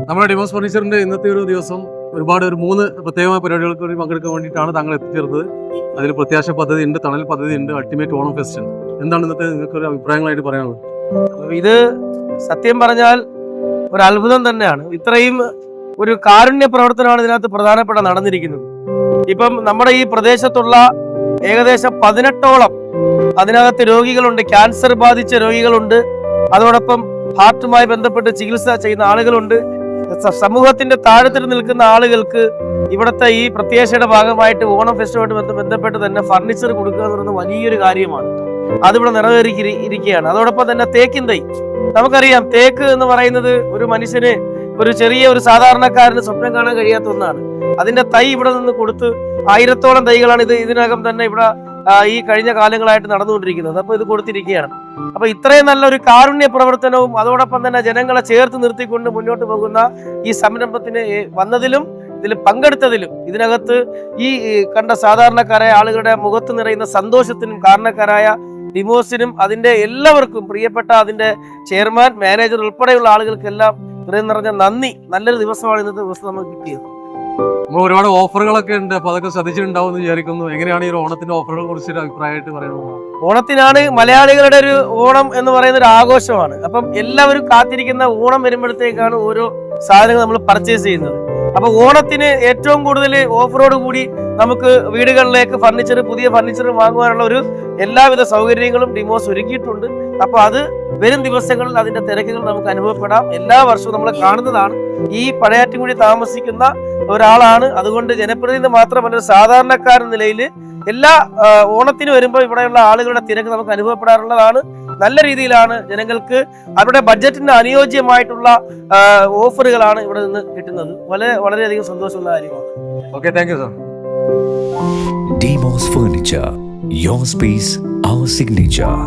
നമ്മുടെ ഡിമോസ് ഫർണിച്ചറിന്റെ ഇന്നത്തെ ഒരു ദിവസം ഒരുപാട് 3 പ്രത്യേകമായ പരിപാടികൾക്ക് വേണ്ടി പങ്കെടുക്കാൻ വേണ്ടിയിട്ടാണ് താങ്കൾ എത്തിച്ചേർന്നത്. അതിൽ പ്രത്യാശ പദ്ധതി ഉണ്ട്, തണൽ പദ്ധതി ഉണ്ട്, അൾട്ടിമേറ്റ് ഓണം ഫെസ്റ്റ് ഉണ്ട്. എന്താണ് ഇന്നത്തെ നിങ്ങൾക്ക് ഒരു അഭിപ്രായങ്ങളായിട്ട് പറയാനുള്ളത്? ഇത് സത്യം പറഞ്ഞാൽ ഒരു അത്ഭുതം തന്നെയാണ്. ഇത്രയും ഒരു കാരുണ്യ പ്രവർത്തനമാണ് ഇതിനകത്ത് പ്രധാനപ്പെട്ട നടന്നിരിക്കുന്നത്. ഇപ്പം നമ്മുടെ ഈ പ്രദേശത്തുള്ള ഏകദേശം 18ഓളം അതിനകത്ത് രോഗികളുണ്ട്, ക്യാൻസർ ബാധിച്ച രോഗികളുണ്ട്, അതോടൊപ്പം ഹാർട്ടുമായി ബന്ധപ്പെട്ട് ചികിത്സ ചെയ്യുന്ന ആളുകളുണ്ട്. സമൂഹത്തിന്റെ താഴത്തിൽ നിൽക്കുന്ന ആളുകൾക്ക് ഇവിടുത്തെ ഈ പ്രത്യാശയുടെ ഭാഗമായിട്ട് ഓണം ഫെസ്റ്റുമായിട്ട് ബന്ധപ്പെട്ട് തന്നെ ഫർണിച്ചർ കൊടുക്കുക എന്ന് പറയുന്നത് വലിയൊരു കാര്യമാണ്. അതിവിടെ നിറവേറിയിരിക്കുകയാണ്. അതോടൊപ്പം തന്നെ തേക്കിൻ തൈ, നമുക്കറിയാം തേക്ക് എന്ന് പറയുന്നത് ഒരു മനുഷ്യന്, ഒരു ചെറിയ ഒരു സാധാരണക്കാരന് സ്വപ്നം കാണാൻ കഴിയാത്ത ഒന്നാണ്. അതിന്റെ തൈ ഇവിടെ നിന്ന് കൊടുത്ത് 1000ഓളം തൈകളാണ് ഇതിനകം തന്നെ ഇവിടെ ഈ കഴിഞ്ഞ കാലങ്ങളായിട്ട് നടന്നുകൊണ്ടിരിക്കുന്നത്. അപ്പൊ ഇത് കൊടുത്തിരിക്കുകയാണ്. അപ്പൊ ഇത്രയും നല്ലൊരു കാരുണ്യ പ്രവർത്തനവും അതോടൊപ്പം തന്നെ ജനങ്ങളെ ചേർത്ത് നിർത്തിക്കൊണ്ട് മുന്നോട്ട് പോകുന്ന ഈ സംരംഭത്തിന് വന്നതിലും ഇതിൽ പങ്കെടുത്തതിലും ഇതിനകത്ത് ഈ കണ്ട സാധാരണക്കാരായ ആളുകളുടെ മുഖത്ത് നിറയുന്ന സന്തോഷത്തിനും കാരണക്കാരായ ഡിമോസിനും അതിന്റെ എല്ലാവർക്കും, പ്രിയപ്പെട്ട അതിന്റെ ചെയർമാൻ, മാനേജർ ഉൾപ്പെടെയുള്ള ആളുകൾക്കെല്ലാം ഇത്രയും നിറഞ്ഞ നന്ദി. നല്ലൊരു ദിവസമാണ് ഇന്നത്തെ ദിവസം നമുക്ക് കിട്ടിയത്. നമ്മൾ ഒരുപാട് ഓഫറുകളൊക്കെ ഉണ്ട്, അപ്പൊ അതൊക്കെ ശ്രദ്ധിച്ചിട്ടുണ്ടാവും എന്ന് വിചാരിക്കുന്നു. എങ്ങനെയാണ് ഈ ഓണത്തിന്റെ ഓഫറുകളെ കുറിച്ച് അഭിപ്രായമായിട്ട് പറയുന്നത്? ഓണത്തിനാണ് മലയാളികളുടെ ഒരു ഓണം എന്ന് പറയുന്ന ഒരു ആഘോഷമാണ്. അപ്പം എല്ലാവരും കാത്തിരിക്കുന്ന ഓണം വരുമ്പോഴത്തേക്കാണ് ഓരോ സാധനങ്ങൾ നമ്മൾ പർച്ചേസ് ചെയ്യുന്നത്. അപ്പൊ ഓണത്തിന് ഏറ്റവും കൂടുതൽ ഓഫറോട് കൂടി നമുക്ക് വീടുകളിലേക്ക് പുതിയ ഫർണിച്ചർ വാങ്ങുവാനുള്ള ഒരു എല്ലാവിധ സൗകര്യങ്ങളും ഡിമോസ് ഒരുക്കിയിട്ടുണ്ട്. അപ്പൊ അത് വരും ദിവസങ്ങളിൽ അതിന്റെ തിരക്കുകൾ നമുക്ക് അനുഭവപ്പെടാം. എല്ലാ വർഷവും നമ്മൾ കാണുന്നതാണ്. ഈ പഴയാറ്റിൻകുടി താമസിക്കുന്ന ഒരാളാണ്. അതുകൊണ്ട് ജനപ്രതിനിധി മാത്രമല്ല, സാധാരണക്കാരൻ നിലയിൽ എല്ലാ ഓണത്തിന് വരുമ്പോൾ ഇവിടെയുള്ള ആളുകളുടെ തിരക്ക് നമുക്ക് അനുഭവപ്പെടാറുള്ളതാണ്. നല്ല രീതിയിലാണ് ജനങ്ങൾക്ക് അവരുടെ ബഡ്ജറ്റിന് അനുയോജ്യമായിട്ടുള്ള ഓഫറുകളാണ് ഇവിടെ നിന്ന് കിട്ടുന്നത്. വളരെയധികം സന്തോഷമുള്ള കാര്യമാണ്. Okay, thank you sir. Demos furniture, your space, our signature.